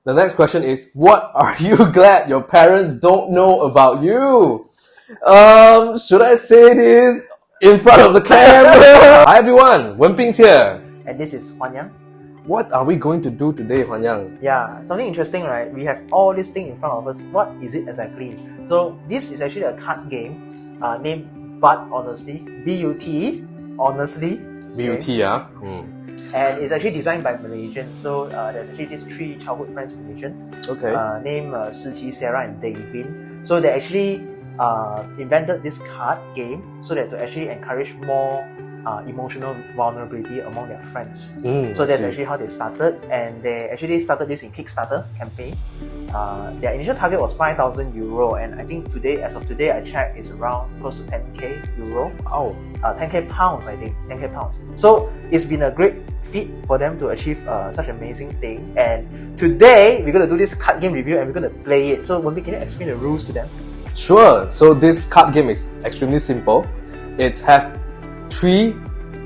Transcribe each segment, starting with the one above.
The next question is, what are you glad your parents don't know about you? Should I say this in front of the camera? Hi everyone, Wenping's here. And this is Huan Yang. What are we going to do today, Huan Yang? Yeah, something interesting, right? We have all this thing in front of us. What is it exactly? So this is actually a card game named But Honestly, B-U-T, Honestly. B-U-T, yeah? And it's actually designed by Malaysians. So there's actually these three childhood friends Malaysian. Okay. Named Siqi, Sarah, and Davin. So they actually invented this card game so that to actually encourage more emotional vulnerability among their friends. So that's actually how they started, and they actually started this in Kickstarter campaign. Their initial target was €5,000, and I think today, as of today, I checked, it's around close to 10k euro. Oh, 10k pounds, I think, 10k pounds. So it's been a great feat for them to achieve such an amazing thing. And today we're going to do this card game review, and we're going to play it. So Wenping, can you explain the rules to them? sure. So this card game is extremely simple. It's have 3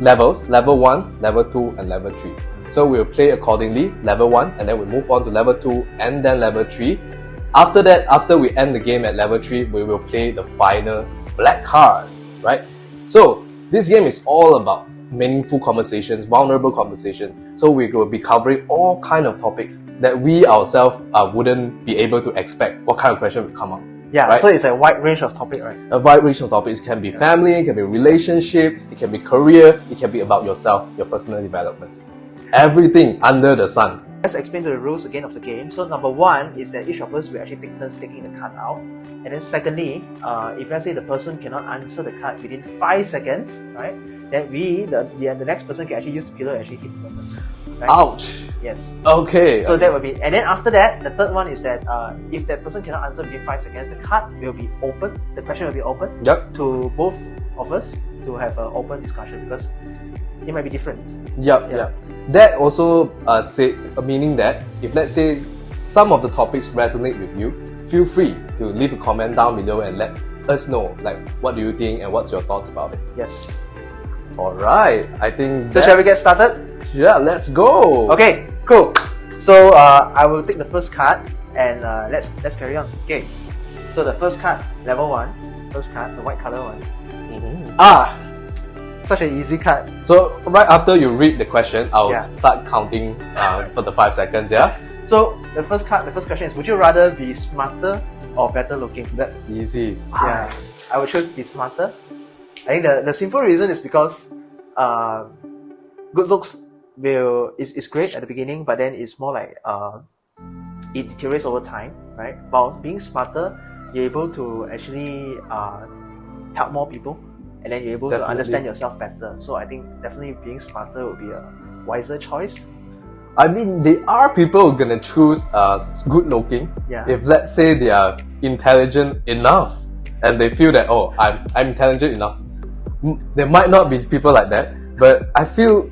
levels, level 1, level 2, and level 3. So we'll play accordingly, level 1, and then we move on to level 2, and then level 3. After that, after we end the game at level 3, we will play the final black card, right? So this game is all about meaningful conversations, vulnerable conversation. So we will be covering all kind of topics that we ourselves wouldn't be able to expect what kind of question will come up. Yeah, right? so it's a wide range of topic, right? A wide range of topics. It can be family, it can be relationship, it can be career, it can be about yourself, your personal development. Everything under the sun. Let's explain the rules again of the game. So number 1 is that each of us will actually take turns taking the card out. And then secondly, if let's say the person cannot answer the card within 5 seconds, right? Then the next person can actually use the pillow and actually hit the person. Right? Ouch! Yes. Okay. So that will be, and then after that, the third one is that if that person cannot answer within 5 seconds, the card will be open. The question will be open Yep. to both of us to have an open discussion, because it might be different. Yep. That also meaning that if let's say some of the topics resonate with you, feel free to leave a comment down below and let us know, like, what do you think and what's your thoughts about it. Yes. Alright, I think So shall we get started? Yeah, let's go! Okay, cool. So I will take the first card, and let's carry on. Okay. So the first card, level 1, first card, the white color one. Such an easy card. So right after you read the question, I'll Yeah. start counting for the 5 seconds, yeah? So the first question is, would you rather be smarter or better looking? That's easy. Yeah, I would choose be smarter. I think the simple reason is because good looks is great at the beginning, but then it's more like it deteriorates over time, right? While being smarter, you're able to actually help more people, and then you're able to understand yourself better. So I think definitely being smarter would be a wiser choice. I mean, there are people who are gonna choose good looking Yeah. if let's say they are intelligent enough and they feel that, oh, I'm intelligent enough. There might not be people like that, but I feel,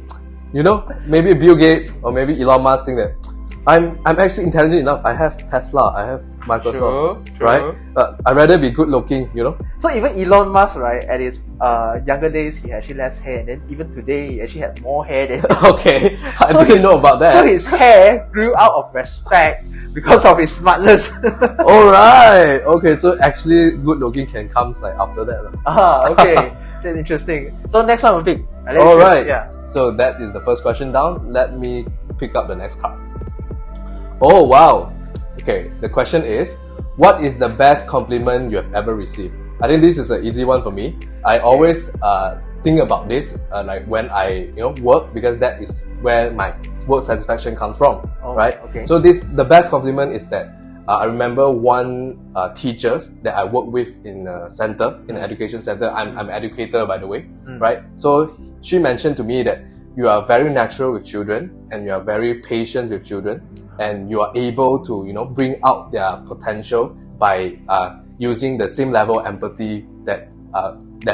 maybe Bill Gates or maybe Elon Musk think that I'm actually intelligent enough. I have Tesla, I have Microsoft, True. right? But I'd rather be good looking, So even Elon Musk, right, at his younger days, he actually less hair, and then even today, he actually had more hair than. Okay, I didn't know about that. So his hair grew out of respect because of his smartness. Alright, okay, so actually good looking can come like after that. Okay, that's interesting. So next one we'll pick. Alright, Yeah. so that is the first question down. Let me pick up the next card. Oh wow. Okay, the question is, what is the best compliment you have ever received? I think this is an easy one for me. I always think about this like when I work, because that is where my work satisfaction comes from, right? Okay. So the best compliment is that I remember one teacher that I work with in a center, in an education center. I'm an educator, by the way, right? So she mentioned to me that you are very natural with children, and you are very patient with children, and you are able to bring out their potential by using the same level of empathy that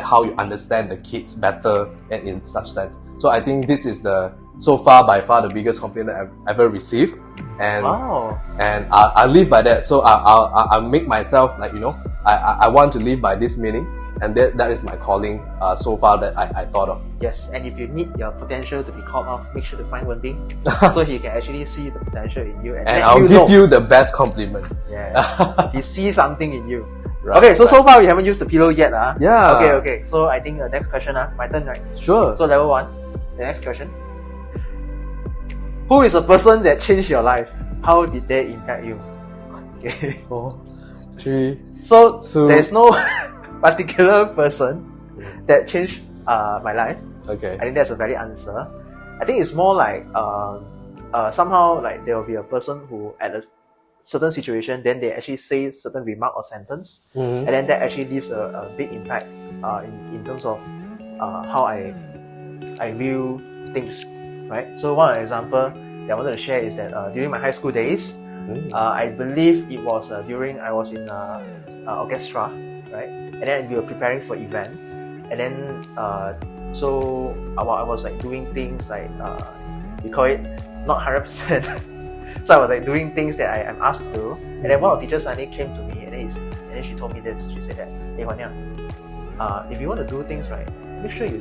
how you understand the kids better, and in such sense. So I think this is by far the biggest compliment I've ever received, and I live by that. So I make myself like I want to live by this meaning. and that is my calling so far that I thought of. Yes, and if you need your potential to be called off, make sure to find Wen Bing so he can actually see the potential in you and let I'll you give know. you the best compliment. Yeah, he sees something in you. Right, okay, so far we haven't used the pillow yet. Yeah. Okay. So I think next question, my turn, right? Sure. So level 1, the next question. Who is a person that changed your life? How did they impact you? Okay. 4, 3. So Two. there's no particular person that changed my life. Okay. I think that's a valid answer. I think it's more like somehow like there will be a person who at a certain situation, then they actually say certain remark or sentence, and then that actually leaves a big impact in terms of how I view things, right? So one example that I wanted to share is that during my high school days, I believe it was during I was in orchestra, right? And then we were preparing for event, and then so I was like doing things like we call it not 100%. So I was like doing things that I am asked to do, and then one of the teachers suddenly came to me and then she told me this. She said that, "Hey Huan Yang, if you want to do things right, make sure you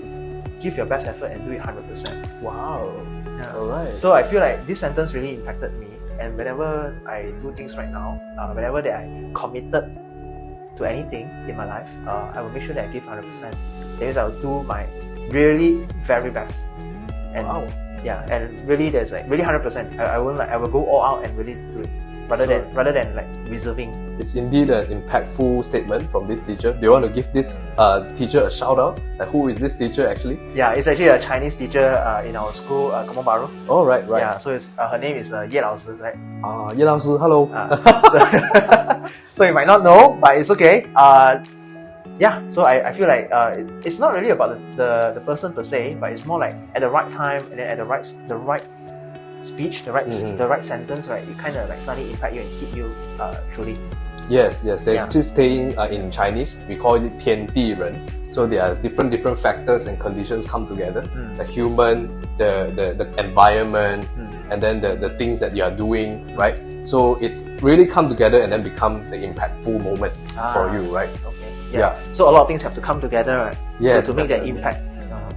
give your best effort and do it 100%." Wow. Yeah. Alright. So I feel like this sentence really impacted me, and whenever I do things right now, whenever that I committed to anything in my life, I will make sure that I give 100%. That means I will do my really very best. And Wow. yeah, and really there's like really 100%. I will go all out and really do it rather than like reserving. It's indeed an impactful statement from this teacher. Do you want to give this teacher a shout out? Like, who is this teacher actually? Yeah, it's actually a Chinese teacher in our school, Kampong Baru. Oh, right. Yeah, so it's, her name is Ye Lao Si, right? Ye Lao Si, hello. So you might not know, but it's okay. Yeah, so I feel like it's not really about the person per se, but it's more like at the right time and then at the right speech, the right sentence, right? It kind of like suddenly impact you and hit you truly. Yes. There's this saying in Chinese, we call it 天地人. So there are different factors and conditions come together. The human, the environment, and then the things that you are doing, right? So it really come together and then become the impactful moment for you, right? Okay. Yeah. So a lot of things have to come together, right? Yes, to make that definitely. impact.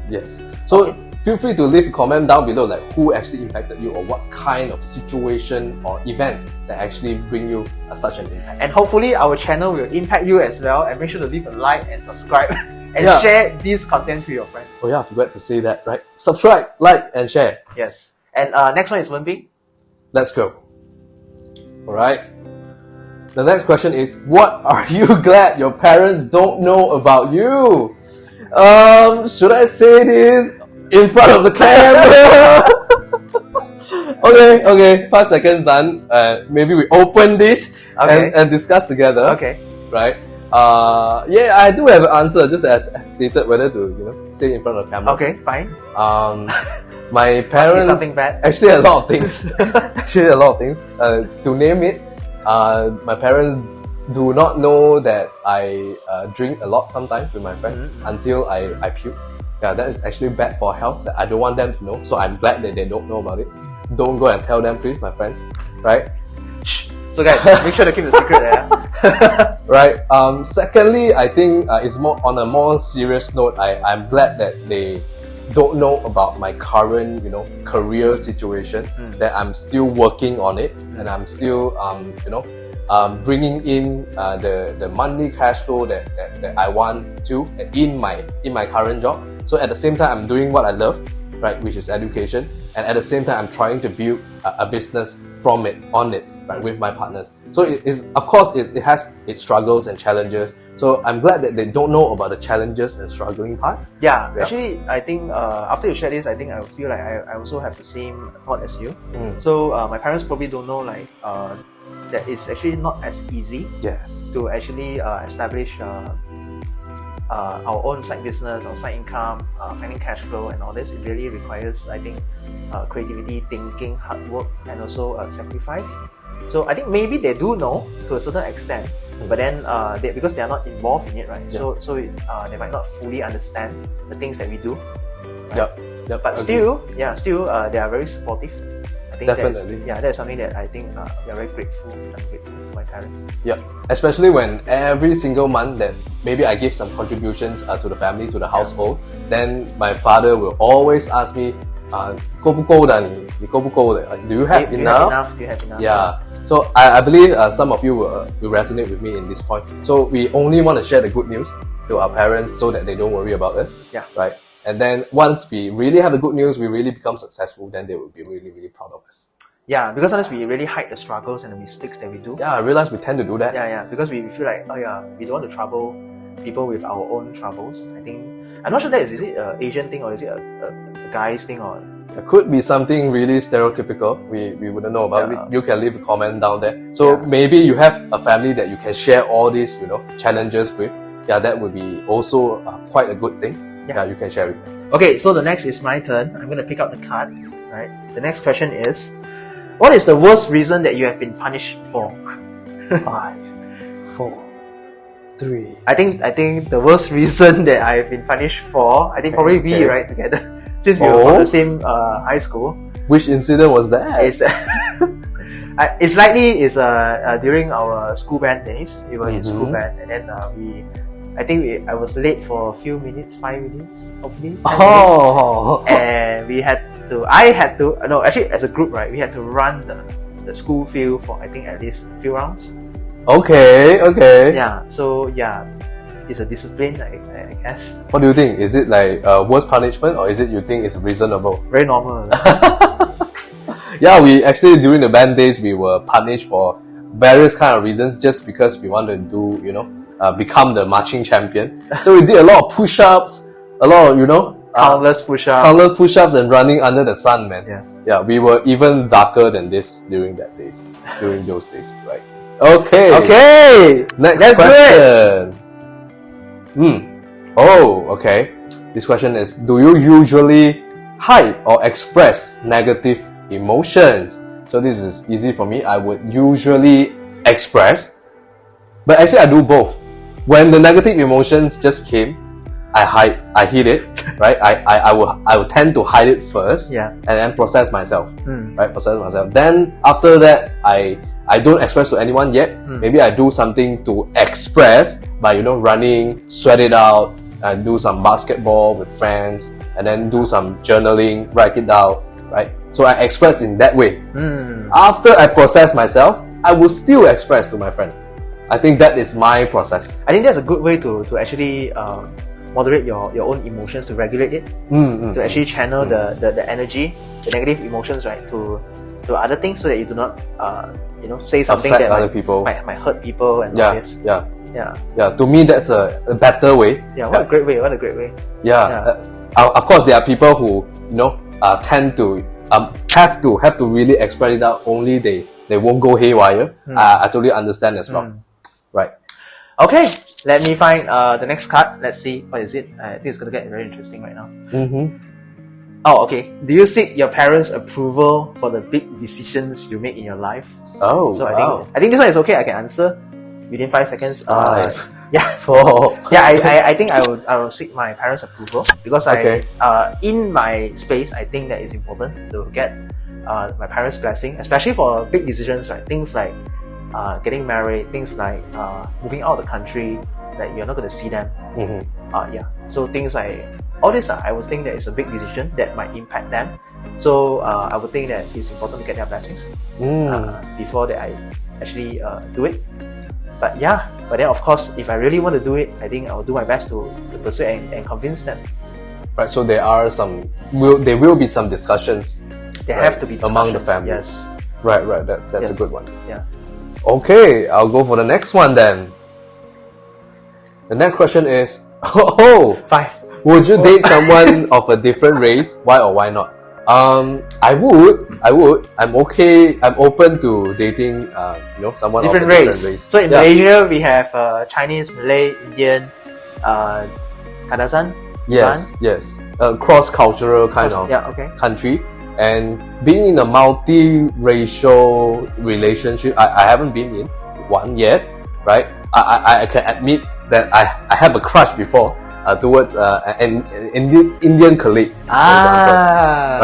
Yes. So Okay. feel free to leave a comment down below, like who actually impacted you or what kind of situation or event that actually bring you such an impact. And hopefully our channel will impact you as well. And make sure to leave a like and subscribe and Yeah. share this content to your friends. Oh yeah, I forgot to say that, right? Subscribe, like, and share. Yes. And next one is Wen Bing. Let's go. Alright. The next question is, what are you glad your parents don't know about you? Should I say this in front of the camera? Okay, 5 seconds done. Maybe we open this and discuss together. Okay. Right? Yeah, I do have an answer, just as stated, whether to say in front of the camera. Okay, fine. My parents, something bad. actually a lot of things. To name it, my parents do not know that I drink a lot sometimes with my friends until I puke. Yeah, that is actually bad for health. I don't want them to know, so I'm glad that they don't know about it. Don't go and tell them, please, my friends. Right? Shh. So guys, make sure to keep the secret there. Right. Secondly, I think it's more on a more serious note. I'm glad that they don't know about my current, career situation. That I'm still working on it, and I'm still, bringing in the monthly cash flow that I want to in my current job. So at the same time, I'm doing what I love, right, which is education, and at the same time, I'm trying to build a business from it, on it, right, with my partners. So it has its struggles and challenges. So I'm glad that they don't know about the challenges and struggling part. Yeah, actually, I think after you share this, I think I feel like I also have the same thought as you. So my parents probably don't know that it's actually not as easy to actually establish our own side business, our side income, finding cash flow and all this. It really requires, I think, creativity, thinking, hard work, and also sacrifice. So I think maybe they do know to a certain extent, but then because they are not involved in it, right? So they might not fully understand the things that we do. Right? Yep. But still, they are very supportive. think Definitely. that's something that I think we are very grateful. I'm grateful to my parents. Yeah, especially when every single month that maybe I give some contributions to the family, to the household, then my father will always ask me, 够不够的你？你够不够的？ Do you have Do you enough? Do you have enough? Yeah. So I believe some of you will resonate with me in this point. So we only want to share the good news to our parents so that they don't worry about us. Yeah. Right. And then once we really have the good news, we really become successful, then they will be really, really proud of us. Yeah, because sometimes we really hide the struggles and the mistakes that we do. Yeah, I realize we tend to do that. Yeah, because we feel like, we don't want to trouble people with our own troubles. I think, I'm not sure that is it an Asian thing or is it a guy's thing or... It could be something really stereotypical. We wouldn't know about it. You can leave a comment down there. So maybe you have a family that you can share all these, challenges with. Yeah, that would be also quite a good thing. Yeah, you can share it. Okay, so the next is my turn. I'm going to pick out the card. Right. The next question is, what is the worst reason that you have been punished for? 5, 4, 3. I think the worst reason that I've been punished for, I think probably we, right, together. Since we were from the same high school. Which incident was that? It's likely during our school band days. We were in school band, and then I was late for a few minutes, 5 minutes, hopefully. 10 minutes. And as a group, right, we had to run the school field for I think at least a few rounds. Okay. Yeah, so it's a discipline, I guess. What do you think? Is it like worst punishment, or is it you think it's reasonable? Very normal. Yeah, we actually during the band days we were punished for various kind of reasons just because we wanted to do, become the marching champion. So we did a lot of push-ups, a lot of, countless push-ups and running under the sun, man. Yes. Yeah, we were even darker than this during those days, right? Okay. Next question. Oh, okay. This question is, do you usually hide or express negative emotions? So this is easy for me. I would usually express, but actually I do both. When the negative emotions just came, I hid it, right? I will tend to hide it first, and then process myself, right? Process myself. Then after that, I don't express to anyone yet. Maybe I do something to express by running, sweat it out, and do some basketball with friends, and then do some journaling, write it out, right? So I express in that way. After I process myself, I will still express to my friends. I think that is my process. I think that's a good way to actually moderate your own emotions, to regulate it, to actually channel the energy, the negative emotions, right, to other things, so that you do not say something affect that other people. might hurt people and all this. Yeah. To me, that's a better way. Yeah, what a great way. Yeah. Of course, there are people who tend to have to really express it out. Only they won't go haywire. I totally understand as well. Right. Okay, let me find the next card. Let's see, what is it? I think it's going to get very interesting right now. Oh, okay. Do you seek your parents' approval for the big decisions you make in your life? Oh, so I think this one is okay. I can answer within 5 seconds. 4. I think I will seek my parents' approval, because in my space, I think that it's important to get my parents' blessing, especially for big decisions, right? Things like getting married, things like moving out of the country, that you're not going to see them. So things like all this, I would think that it's a big decision that might impact them. So I would think that it's important to get their blessings before that I actually do it. But then of course, if I really want to do it, I think I'll do my best to pursue and convince them. Right. So there will be some discussions. There have to be discussions among the family. Yes. Right. That's a good one. Yeah. Okay, I'll go for the next one then. The next question is, 5. Would you date someone of a different race? Why or why not? I would. I'm okay. I'm open to dating, someone different of a different race. So in Malaysia, we have Chinese, Malay, Indian, Kadazan. Yes. Cross-cultural kind of country. And being in a multi-racial relationship, I haven't been in one yet, right? I can admit that I have a crush before towards an Indian colleague, for example,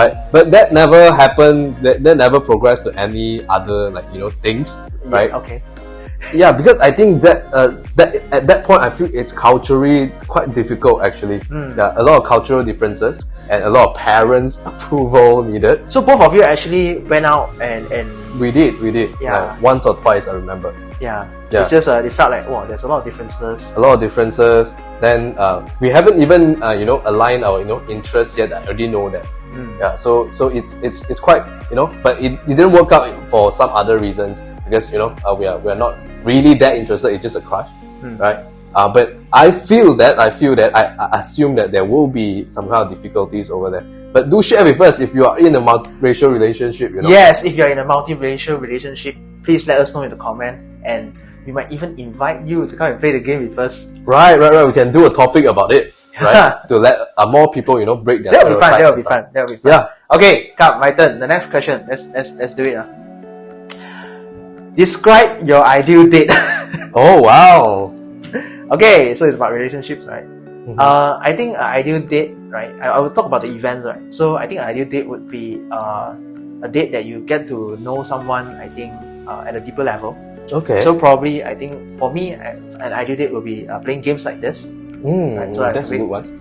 right? But that never happened. That never progressed to any other things, right? Yeah, okay. Yeah, because I think that that at that point I feel it's culturally quite difficult actually. Yeah, a lot of cultural differences and a lot of parents' approval needed. So both of you actually went out and We did. Yeah. Once or twice, I remember. yeah. Yeah. It's just they felt like, wow, there's a lot of differences. A lot of differences. Then we haven't even aligned our interests yet. I already know that. Yeah. So it's quite but it didn't work out for some other reasons because we are not really that interested. It's just a crush, right? But I assume that there will be some kind of difficulties over there. But do share with us if you are in a multiracial relationship. Yes, if you're in a multiracial relationship, please let us know in the comment, and we might even invite you to come and play the game with us. Right. We can do a topic about it, right? To let more people break their That'll be fun. stereotypes. That'll be fun. Yeah. Okay, come, my turn. The next question. Let's do it. Describe your ideal date. Oh wow. Okay, so it's about relationships, right? I think an ideal date, right? I will talk about the events, right? So I think an ideal date would be a date that you get to know someone, I think, at a deeper level. Okay. So probably, I think, for me, an ideal date would be playing games like this. Right, so that's a good one.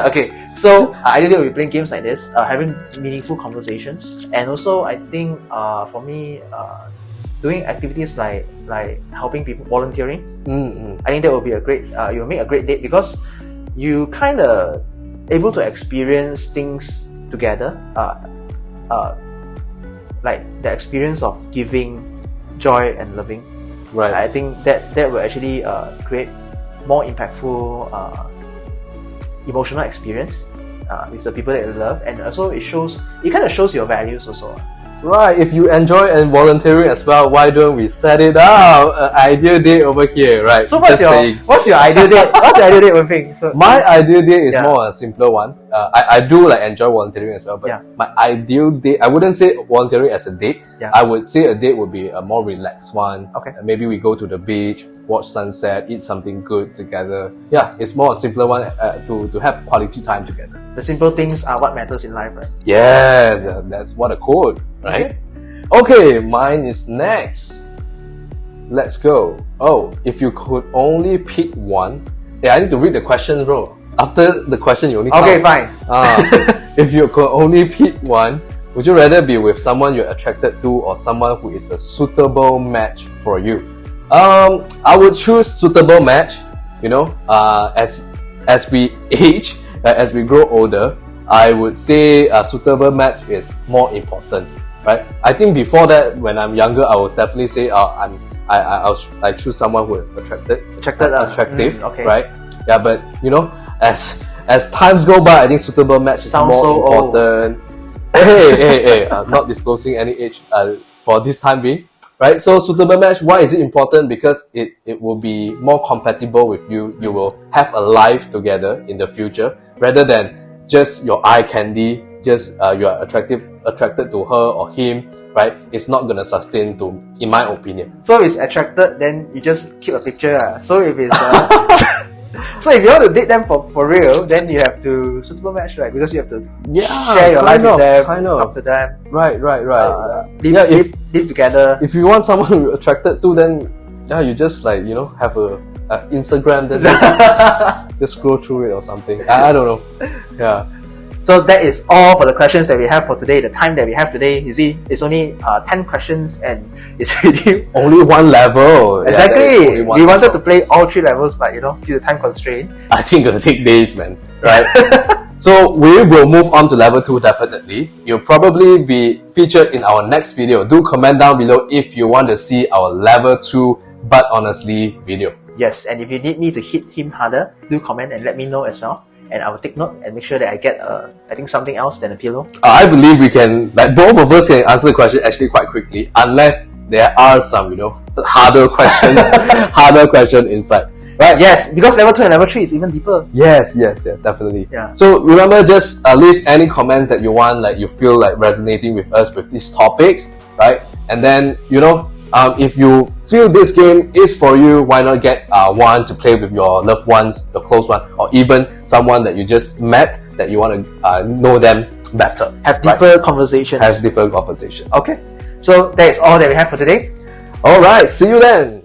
Okay, so ideal date will be playing games like this, having meaningful conversations, and also I think for me, doing activities like helping people, volunteering. I think that will be a great. You'll make a great date because you kind of able to experience things together. Like the experience of giving, joy, and loving. Right. I think that will actually create more impactful emotional experience with the people that you love, and also it kind of shows your values also. Right, if you enjoy and volunteering as well, why don't we set it up? Ideal date over here, right? So what's your ideal date? What's your ideal date, Wenping? So my ideal date is more a simpler one. I do enjoy volunteering as well, but my ideal date, I wouldn't say volunteering as a date. I would say a date would be a more relaxed one. Okay. Maybe we go to the beach, watch sunset, eat something good together. Yeah, it's more a simpler one to have quality time together. The simple things are what matters in life, right? Yes, that's what a quote, right? Okay, mine is next. Let's go. Oh, if you could only pick one. Yeah, I need to read the question, bro. After the question, you only count. Okay, fine. If you could only pick one, would you rather be with someone you're attracted to or someone who is a suitable match for you? I would choose suitable match. As we age, as we grow older, I would say a suitable match is more important, right? I think before that, when I'm younger, I would definitely say I choose someone who is attractive, okay. right? Yeah, but as times go by, I think suitable match is more important. Hey, not disclosing any age for this time being. Right, so suitable match, why is it important? Because it will be more compatible with you. You will have a life together in the future rather than just your eye candy, just you are attracted to her or him, right? It's not gonna sustain in my opinion. So if it's attracted, then you just keep a picture. So if it's so if you want to date them for real, then you have to suitable match, right? Because you have to share your life with them, talk to them. Right. Live together. If you want someone you're attracted to, then you just have a Instagram, then just scroll through it or something. I don't know. Yeah. So that is all for the questions that we have for today. The time that we have today, you see, it's only 10 questions and it's really only one level. Exactly. Yeah, we wanted to play all 3 levels, but due to time constraint, I think it'll take days, man. Right? So we will move on to level 2 definitely. You'll probably be featured in our next video. Do comment down below if you want to see our level 2 but honestly video. Yes, and if you need me to hit him harder, do comment and let me know as well. And I will take note and make sure that I get I think something else than a pillow. I believe we can, both of us can answer the question actually quite quickly, unless there are some, harder question inside. Right? Yes, because level 2 and level 3 is even deeper. Yes, definitely. Yeah. So remember, just leave any comments that you want, you feel resonating with us with these topics, right? And then, if you feel this game is for you, why not get one to play with your loved ones, your close one, or even someone that you just met that you want to know them better. Have deeper conversations. Have deeper conversations. Okay. So that is all that we have for today. All right. See you then.